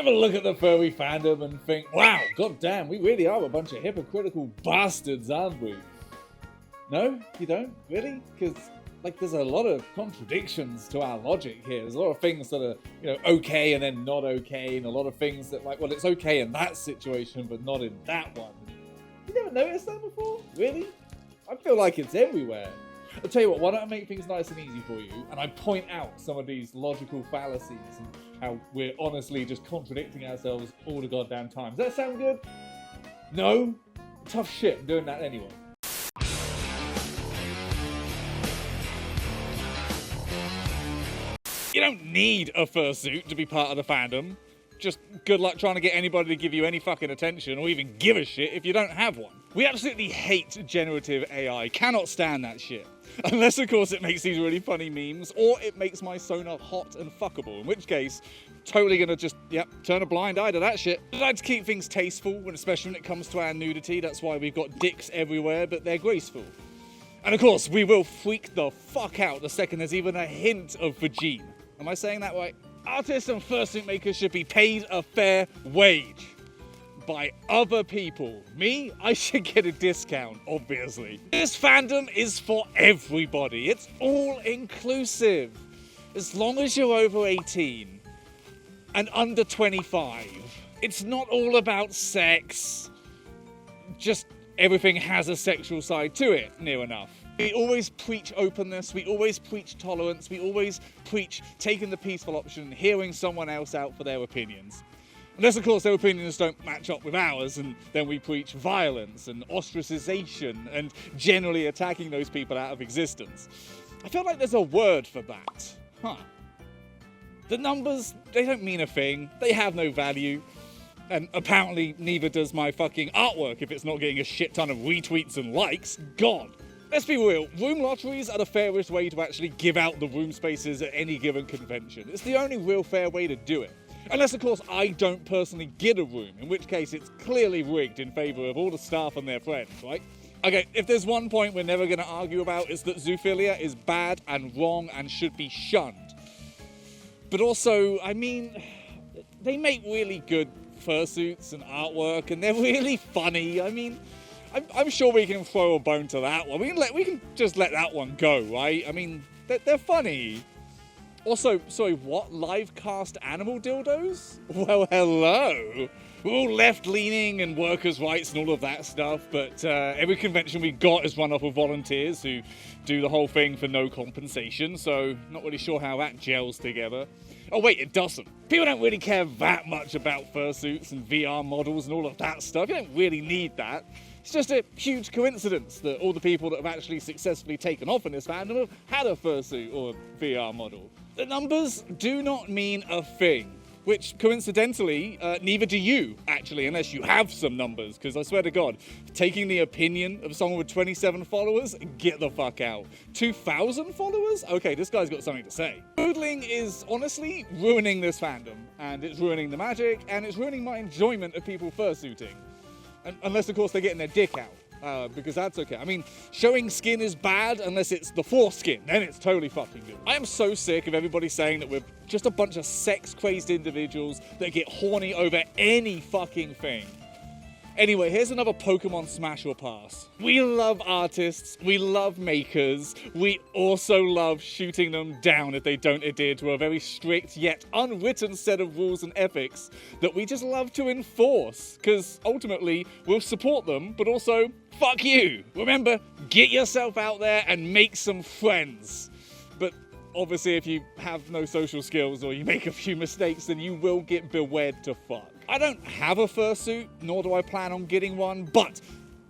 ever look at the furry fandom and think, wow, goddamn, we really are a bunch of hypocritical bastards, aren't we? No? You don't? Really? Because, like, there's a lot of contradictions to our logic here. There's a lot of things that are, you know, okay and then not okay, and a lot of things that, like, well, it's okay in that situation, but not in that one. You never noticed that before? Really? I feel like it's everywhere. I'll tell you what, why don't I make things nice and easy for you, and I point out some of these logical fallacies and how we're honestly just contradicting ourselves all the goddamn time. Does that sound good? No? Tough shit, I'm doing that anyway. You don't need a fursuit to be part of the fandom. Just good luck trying to get anybody to give you any fucking attention or even give a shit if you don't have one. We absolutely hate generative AI. Cannot stand that shit. Unless, of course, it makes these really funny memes or it makes my sonar hot and fuckable, in which case, totally gonna just, turn a blind eye to that shit. I like to keep things tasteful, especially when it comes to our nudity. That's why we've got dicks everywhere, but they're graceful. And of course, we will freak the fuck out the second there's even a hint of vagine. Am I saying that right? Artists and fursuit makers should be paid a fair wage by other people. Me? I should get a discount, obviously. This fandom is for everybody. It's all inclusive. As long as you're over 18 and under 25. It's not all about sex. Just everything has a sexual side to it, near enough. We always preach openness, we always preach tolerance, we always preach taking the peaceful option and hearing someone else out for their opinions. Unless, of course, their opinions don't match up with ours, and then we preach violence and ostracization and generally attacking those people out of existence. I feel like there's a word for that. The numbers, they don't mean a thing, they have no value. And apparently neither does my fucking artwork if it's not getting a shit ton of retweets and likes. God. Let's be real, room lotteries are the fairest way to actually give out the room spaces at any given convention. It's the only real fair way to do it. Unless, of course, I don't personally get a room, in which case it's clearly rigged in favour of all the staff and their friends, right? Okay, if there's one point we're never going to argue about, it's that zoophilia is bad and wrong and should be shunned. But also, I mean, they make really good fursuits and artwork, and they're really funny. I mean, I'm sure we can throw a bone to that one. We can just let that one go, right? I mean, they're funny. Also, sorry, what? Live cast animal dildos? Well, hello. We're all left-leaning and workers' rights and all of that stuff, but every convention we got is run off of volunteers who do the whole thing for no compensation, so not really sure how that gels together. Oh wait, it doesn't. People don't really care that much about fursuits and VR models and all of that stuff. You don't really need that. It's just a huge coincidence that all the people that have actually successfully taken off in this fandom have had a fursuit or a VR model. The numbers do not mean a thing, which coincidentally, neither do you, actually, unless you have some numbers, because I swear to God, taking the opinion of someone with 27 followers, get the fuck out. 2,000 followers? Okay, this guy's got something to say. Doodling is honestly ruining this fandom, and it's ruining the magic, and it's ruining my enjoyment of people fursuiting. Unless, of course, they're getting their dick out, because that's okay. I mean, showing skin is bad unless it's the foreskin, then it's totally fucking good. I am so sick of everybody saying that we're just a bunch of sex-crazed individuals that get horny over any fucking thing. Anyway, here's another Pokemon Smash or Pass. We love artists, we love makers, we also love shooting them down if they don't adhere to a very strict yet unwritten set of rules and ethics that we just love to enforce, because ultimately we'll support them, but also, fuck you. Remember, get yourself out there and make some friends. But obviously if you have no social skills or you make a few mistakes, then you will get bewed to fuck. I don't have a fursuit, nor do I plan on getting one, but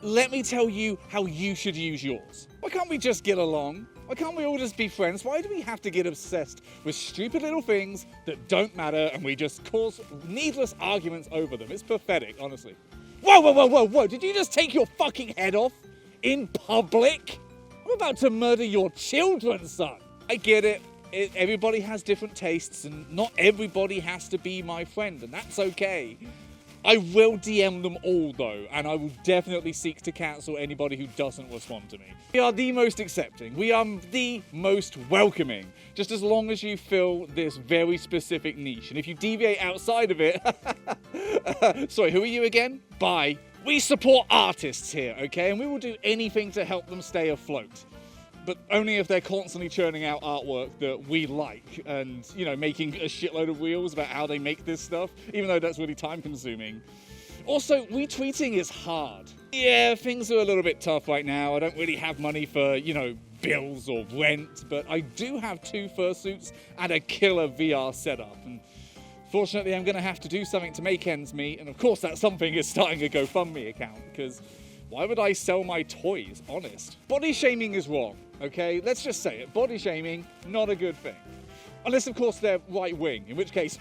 let me tell you how you should use yours. Why can't we just get along? Why can't we all just be friends? Why do we have to get obsessed with stupid little things that don't matter and we just cause needless arguments over them? It's pathetic, honestly. Whoa, whoa, whoa, whoa, whoa, did you just take your fucking head off? In public? I'm about to murder your children, son. I get it. Everybody has different tastes, and not everybody has to be my friend, and that's okay. I will DM them all though, and I will definitely seek to cancel anybody who doesn't respond to me. We are the most accepting, we are the most welcoming, just as long as you fill this very specific niche. And if you deviate outside of it, sorry, who are you again? Bye. We support artists here, okay? And we will do anything to help them stay afloat. But only if they're constantly churning out artwork that we like and, you know, making a shitload of reels about how they make this stuff, even though that's really time consuming. Also, retweeting is hard. Yeah, things are a little bit tough right now. I don't really have money for, you know, bills or rent, but I do have 2 fursuits and a killer VR setup. And fortunately, I'm going to have to do something to make ends meet. And of course, that something is starting a GoFundMe account, because why would I sell my toys? Honest. Body shaming is wrong, okay? Let's just say it. Body shaming, not a good thing. Unless, of course, they're right wing, in which case,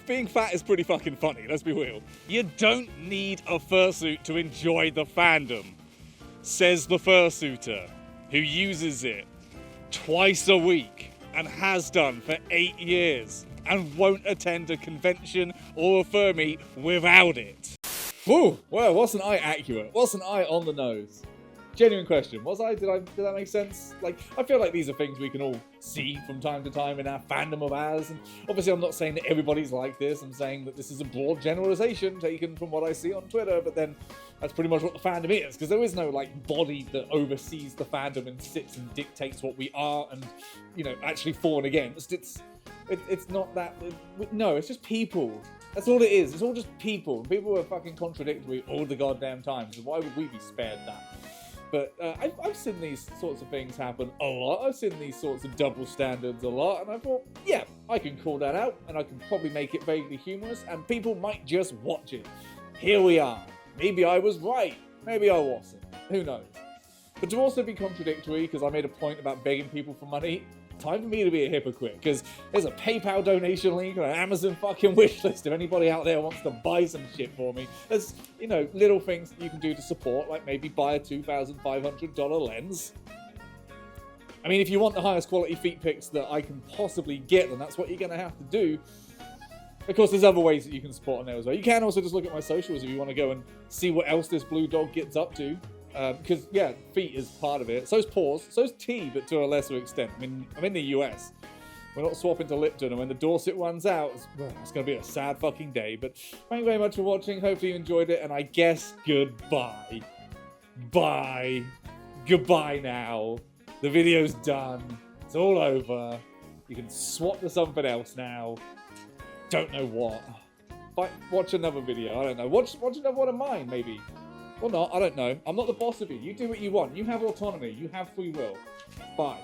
being fat is pretty fucking funny, let's be real. You don't need a fursuit to enjoy the fandom, says the fursuiter, who uses it twice a week and has done for 8 years and won't attend a convention or a fur meet without it. Woo! Well, wasn't I accurate? Wasn't I on the nose? Genuine question. Was I? Did that make sense? Like, I feel like these are things we can all see from time to time in our fandom of ours. And obviously, I'm not saying that everybody's like this. I'm saying that this is a broad generalization taken from what I see on Twitter. But then, that's pretty much what the fandom is. Because there is no, like, body that oversees the fandom and sits and dictates what we are and, you know, actually for and against. It's not that. No, it's just people. That's all it is. It's all just people. People are fucking contradictory all the goddamn time. So why would we be spared that? But I've seen these sorts of things happen a lot. I've seen these sorts of double standards a lot. And I thought, yeah, I can call that out. And I can probably make it vaguely humorous. And people might just watch it. Here we are. Maybe I was right. Maybe I wasn't. Who knows? But to also be contradictory, because I made a point about begging people for money, time for me to be a hypocrite, because there's a PayPal donation link and an Amazon fucking wish list if anybody out there wants to buy some shit for me. There's, you know, little things that you can do to support, like maybe buy a $2,500 lens. I mean, if you want the highest quality feet pics that I can possibly get, then that's what you're going to have to do. Of course, there's other ways that you can support on there as well. You can also just look at my socials if you want to go and see what else this blue dog gets up to. Because, yeah, feet is part of it. So's paws. So's tea, but to a lesser extent. I mean, I'm in the US. We're not swapping to Lipton, and when the Dorset runs out, it's going to be a sad fucking day. But thank you very much for watching. Hopefully you enjoyed it, and I guess goodbye. Bye. Goodbye now. The video's done. It's all over. You can swap to something else now. Don't know what. Watch another video. I don't know. Watch another one of mine, maybe. Or not, I don't know. I'm not the boss of you. You do what you want. You have autonomy. You have free will. Bye.